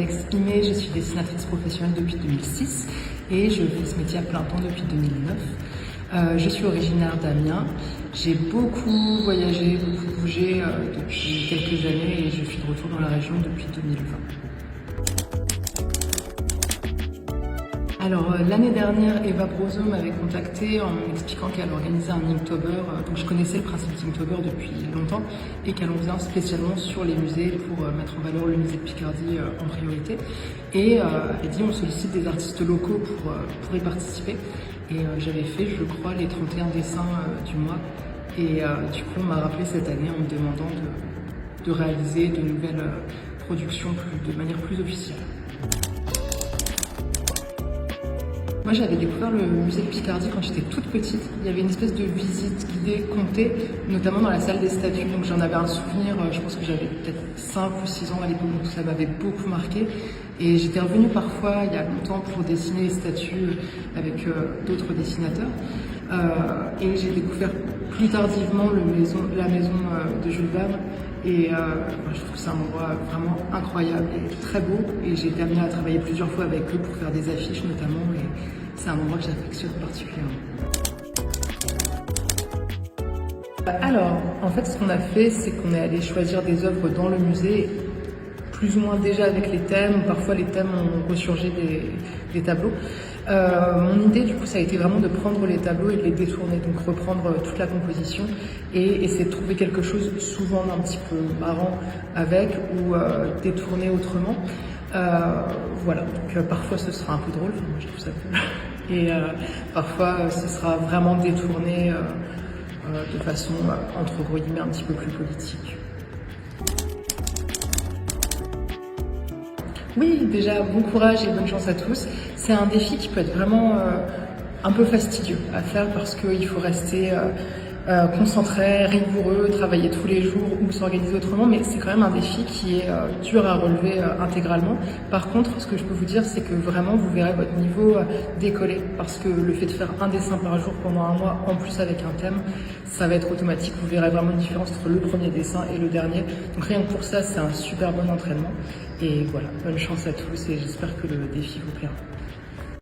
Alex Imet, je suis dessinatrice professionnelle depuis 2006 et je fais ce métier à plein temps depuis 2009. Je suis originaire d'Amiens, j'ai beaucoup voyagé, beaucoup bougé depuis quelques années et je suis de retour dans la région depuis 2020. Alors l'année dernière, Eva Brozo m'avait contactée en m'expliquant qu'elle organisait un Inktober, donc je connaissais le principe d'Inktober depuis longtemps et qu'elle en vient spécialement sur les musées pour mettre en valeur le musée de Picardie en priorité. Et elle dit on sollicite des artistes locaux pour y participer. Et j'avais fait, je crois, les 31 dessins du mois. Et du coup, on m'a rappelé cette année en me demandant de réaliser de nouvelles productions de manière plus officielle. Moi, j'avais découvert le musée de Picardie quand j'étais toute petite. Il y avait une espèce de visite guidée comptée, notamment dans la salle des statues. Donc j'en avais un souvenir, je pense que j'avais peut-être 5 ou 6 ans à l'époque, donc ça m'avait beaucoup marqué. Et j'étais revenue parfois, il y a longtemps, pour dessiner les statues avec d'autres dessinateurs. Et j'ai découvert plus tardivement la maison de Jules Verne. Et je trouve que c'est un endroit vraiment incroyable et très beau. Et j'ai été amenée à travailler plusieurs fois avec eux pour faire des affiches notamment. Et c'est un endroit que j'affectionne particulièrement. Alors, en fait, ce qu'on a fait, c'est qu'on est allé choisir des œuvres dans le musée, plus ou moins déjà avec les thèmes. Parfois, les thèmes ont ressurgé des tableaux. Mon idée, du coup, ça a été vraiment de prendre les tableaux et de les détourner, donc reprendre toute la composition et essayer de trouver quelque chose souvent d'un petit peu marrant avec ou détourner autrement. Voilà, donc parfois ce sera un peu drôle, moi je trouve ça cool, et parfois ce sera vraiment détourné de façon, entre gros guillemets, un petit peu plus politique. Oui, déjà, bon courage et bonne chance à tous. C'est un défi qui peut être vraiment un peu fastidieux à faire parce qu'il faut rester concentré, rigoureux, travailler tous les jours ou s'organiser autrement, mais c'est quand même un défi qui est dur à relever intégralement. Par contre, ce que je peux vous dire, c'est que vraiment vous verrez votre niveau décoller parce que le fait de faire un dessin par jour pendant un mois, en plus avec un thème, ça va être automatique. Vous verrez vraiment une différence entre le premier dessin et le dernier. Donc rien que pour ça, c'est un super bon entraînement. Et voilà, bonne chance à tous et j'espère que le défi vous plaira.